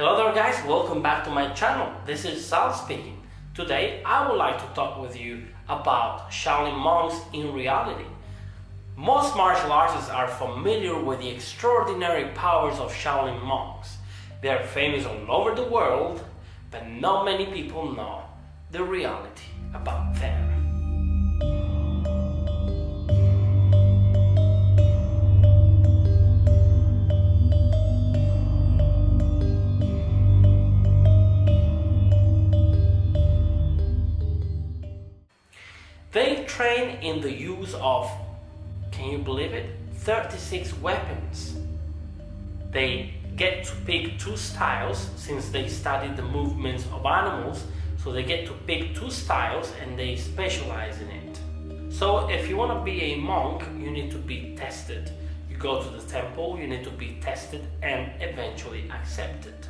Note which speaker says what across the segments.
Speaker 1: Hello there guys, welcome back to my channel. This is Sal speaking. Today I would like to talk with you about Shaolin monks in reality. Most martial artists are familiar with the extraordinary powers of Shaolin monks. They are famous all over the world, but not many people know the reality about them. They train in the use of, can you believe it, 36 weapons. They get to pick two styles since they study the movements of animals, so they get to pick two styles and they specialize in it. So if you want to be a monk, you need to be tested. You go to the temple, you need to be tested and eventually accepted.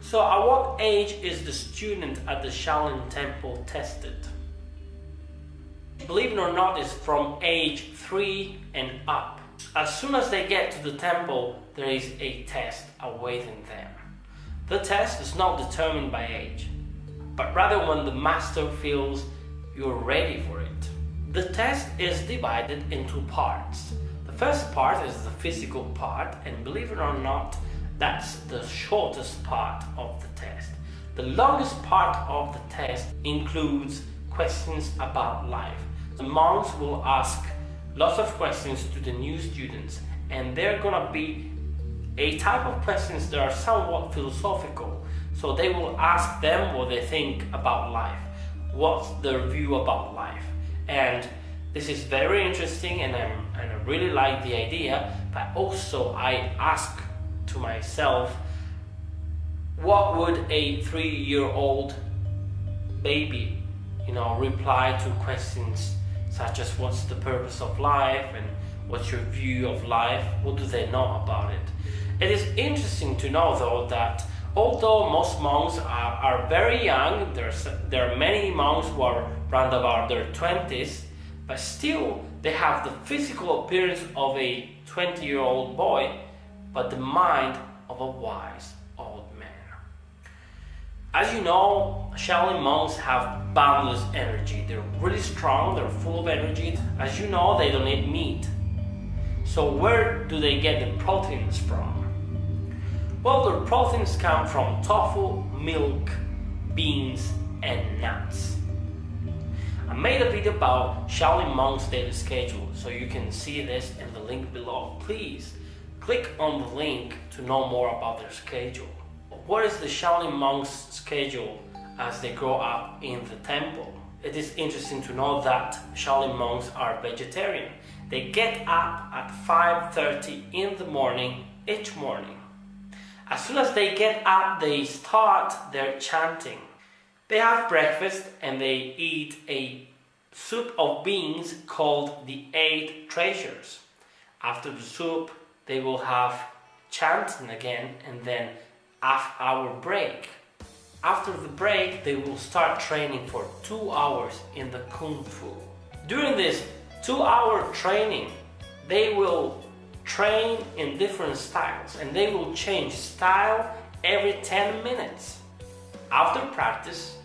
Speaker 1: So at what age is the student at the Shaolin temple tested? Believe it or not, it's from age 3 and up. As soon as they get to the temple, there is a test awaiting them. The test is not determined by age, but rather when the master feels you're ready for it. The test is divided into parts. The first part is the physical part, and believe it or not, that's the shortest part of the test. The longest part of the test includes questions about life. The monks will ask lots of questions to the new students, and they're gonna be a type of questions that are somewhat philosophical. So they will ask them what they think about life, what's their view about life. And this is very interesting, and I really like the idea, but also I ask to myself, what would a 3-year-old baby reply to questions such as what's the purpose of life and what's your view of life? What do they know about it? It is interesting to know though that although most monks are very young, there are many monks who are around about their 20s, but still they have the physical appearance of a 20-year-old boy, but the mind of a wise old man. As you know, Shaolin monks have boundless energy. They're really strong, they're full of energy. As you know, they don't eat meat. So where do they get the proteins from? Well, the proteins come from tofu, milk, beans, and nuts. I made a video about Shaolin monks' daily schedule, so you can see this in the link below. Please click on the link to know more about their schedule. What is the Shaolin monks' schedule as they grow up in the temple? It is interesting to know that Shaolin monks are vegetarian. They get up at 5:30 in the morning each morning. As soon as they get up, they start their chanting. They have breakfast and they eat a soup of beans called the 8 treasures. After the soup, they will have chanting again and then half-hour break. After the break, they will start training for 2 hours in the Kung Fu. During this 2-hour training, they will train in different styles and they will change style every 10 minutes. After practice,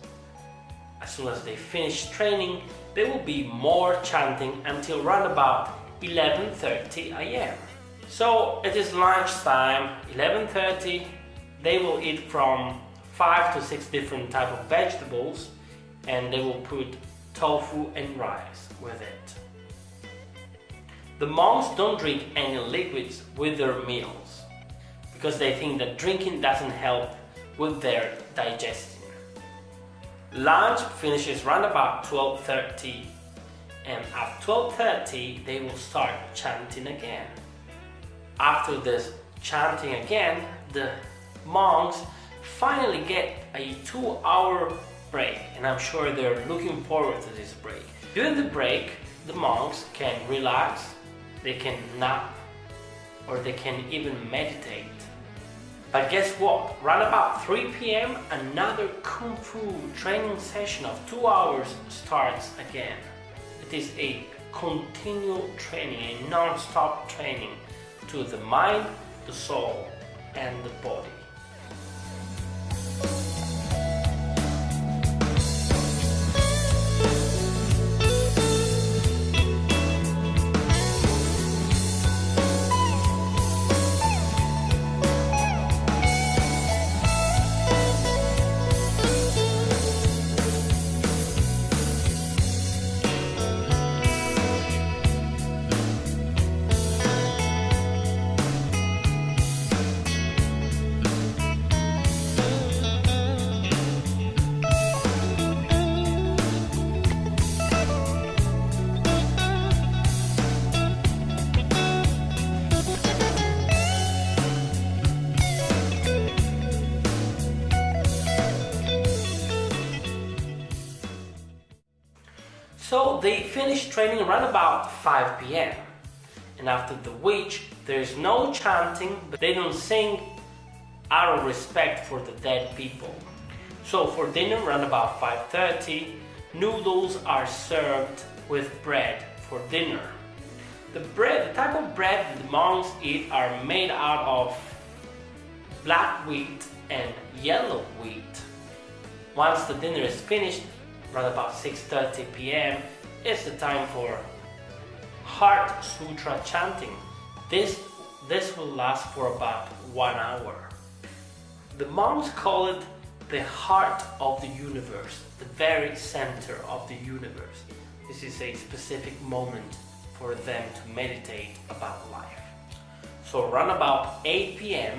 Speaker 1: as soon as they finish training, there will be more chanting until around about 11:30 a.m. So it is lunchtime, 11:30. They will eat from 5 to 6 different type of vegetables, and they will put tofu and rice with it. The monks don't drink any liquids with their meals because they think that drinking doesn't help with their digestion. Lunch finishes around about 12:30, and at 12:30 they will start chanting again. After this chanting again, the monks finally get a 2-hour break, and I'm sure they're looking forward to this break. During the break, the monks can relax, they can nap, or they can even meditate. But guess what? Around about 3 p.m. another Kung Fu training session of 2 hours starts again. It is a continual training, a non-stop training to the mind, the soul, and the body. So they finish training around about 5 p.m. And after the which there is no chanting, but they don't sing out of respect for the dead people. So for dinner around about 5:30, noodles are served with bread for dinner. The type of bread that the monks eat are made out of black wheat and yellow wheat. Once the dinner is finished, around about 6:30 p.m., it's the time for Heart Sutra chanting. This will last for about 1 hour. The monks call it the heart of the universe, the very center of the universe. This is a specific moment for them to meditate about life. So around about 8 p.m.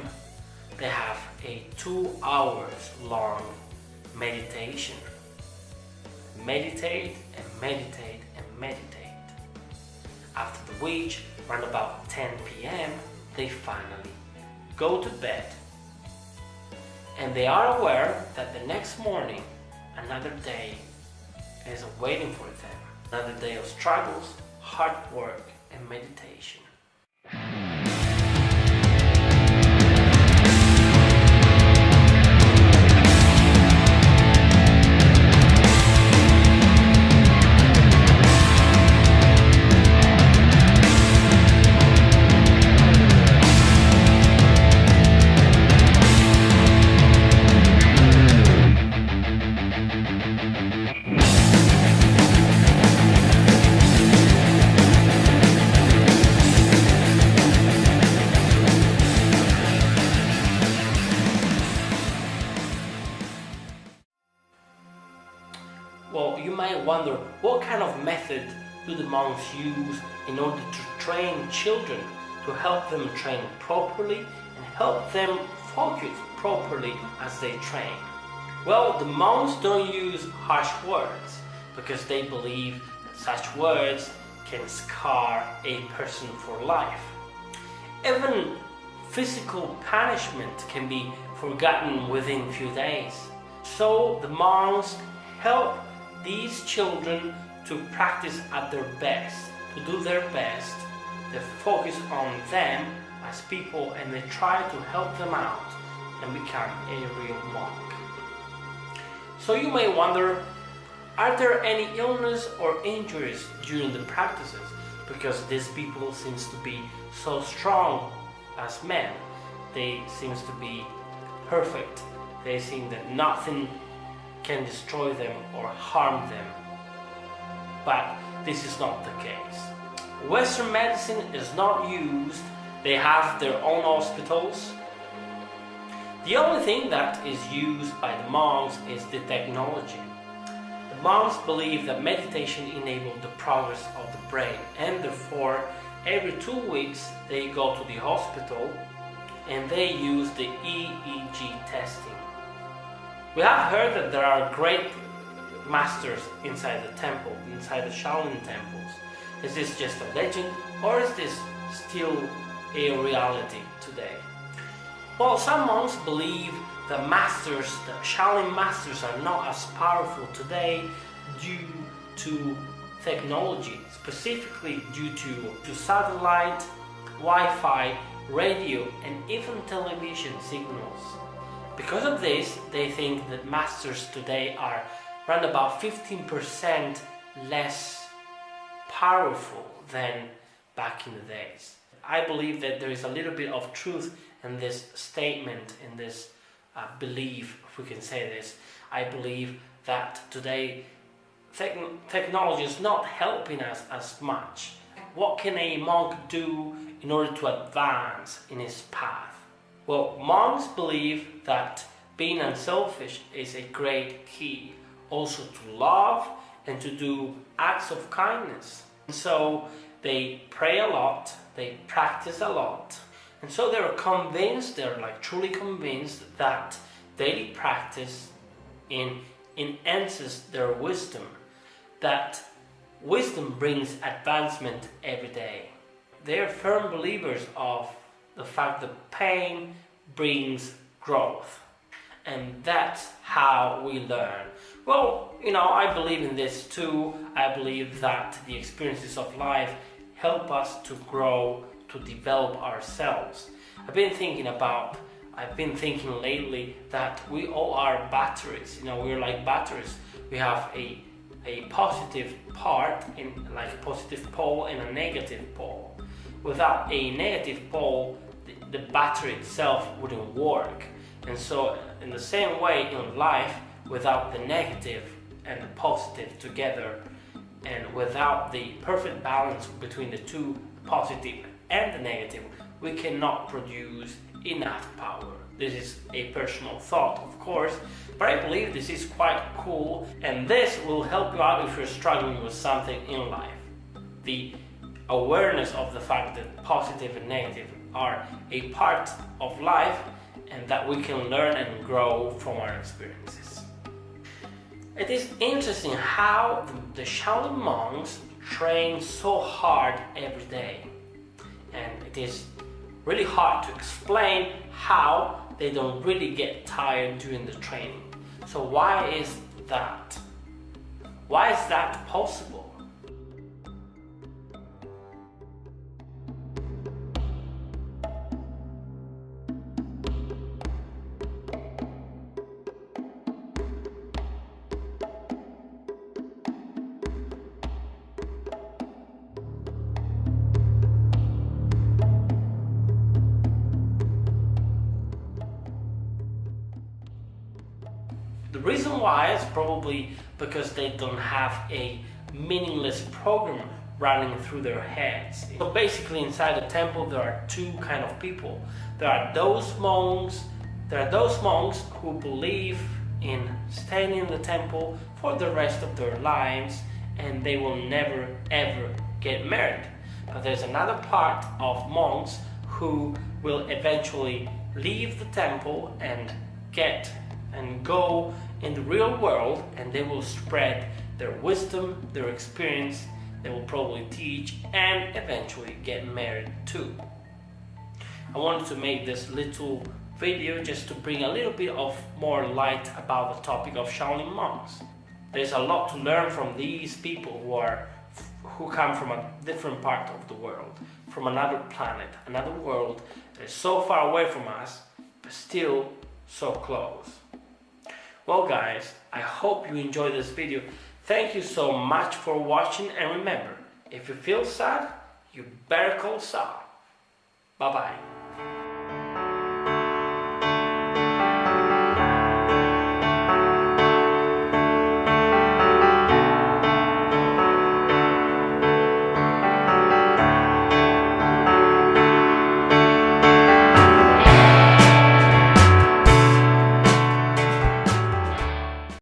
Speaker 1: they have a 2 hours long meditation. Meditate and meditate and meditate. After the which, around about 10 p.m. they finally go to bed. And they are aware that the next morning another day is awaiting for them. Another day of struggles, hard work and meditation. Well, you might wonder, what kind of method do the monks use in order to train children, to help them train properly and help them focus properly as they train? Well, the monks don't use harsh words because they believe that such words can scar a person for life. Even physical punishment can be forgotten within a few days. So the monks help these children to practice at their best, to do their best. They focus on them as people and they try to help them out and become a real monk. So you may wonder, are there any illness or injuries during the practices? Because these people seems to be so strong as men. They seems to be perfect. They seem that nothing can destroy them or harm them. But this is not the case. Western medicine is not used. They have their own hospitals. The only thing that is used by the monks is the technology. The monks believe that meditation enables the progress of the brain, and therefore every 2 weeks they go to the hospital and they use the EEG testing. We have heard that there are great masters inside the temple, inside the Shaolin temples. Is this just a legend or is this still a reality today? Well, some monks believe the Shaolin masters are not as powerful today due to technology, specifically due to satellite, Wi-Fi, radio and even television signals. Because of this, they think that masters today are around about 15% less powerful than back in the days. I believe that there is a little bit of truth in this statement, in this belief, if we can say this. I believe that today technology is not helping us as much. What can a monk do in order to advance in his path? Well, monks believe that being unselfish is a great key, also to love and to do acts of kindness. And so they pray a lot, they practice a lot, and so they're convinced, they're like truly convinced that daily practice enhances their wisdom, that wisdom brings advancement every day. They're firm believers of the fact that pain brings growth. and that's how we learn. Well, I believe in this too. I believe that the experiences of life help us to grow, to develop ourselves. I've been thinking lately that we all are batteries. We're like batteries. We have a positive part, like a positive pole and a negative pole. Without a negative pole, the battery itself wouldn't work. And so in the same way in life, without the negative and the positive together, and without the perfect balance between the two, the positive and the negative, we cannot produce enough power. This is a personal thought, of course, but I believe this is quite cool, and this will help you out if you're struggling with something in life. The awareness of the fact that positive and negative are a part of life, and that we can learn and grow from our experiences. It is interesting how the Shaolin monks train so hard every day, and it is really hard to explain how they don't really get tired during the training. So why is that? Why is that possible? The reason why is probably because they don't have a meaningless program running through their heads. So basically inside the temple there are two kind of people. There are those monks who believe in staying in the temple for the rest of their lives, and they will never ever get married. But there's another part of monks who will eventually leave the temple and go in the real world, and they will spread their wisdom, their experience. They will probably teach and eventually get married too. I wanted to make this little video just to bring a little bit of more light about the topic of Shaolin monks. There's a lot to learn from these people who come from a different part of the world, from another planet, another world that is so far away from us, but still so close. Well guys, I hope you enjoyed this video. Thank you so much for watching, and remember, if you feel sad, you better call Sa. Bye bye.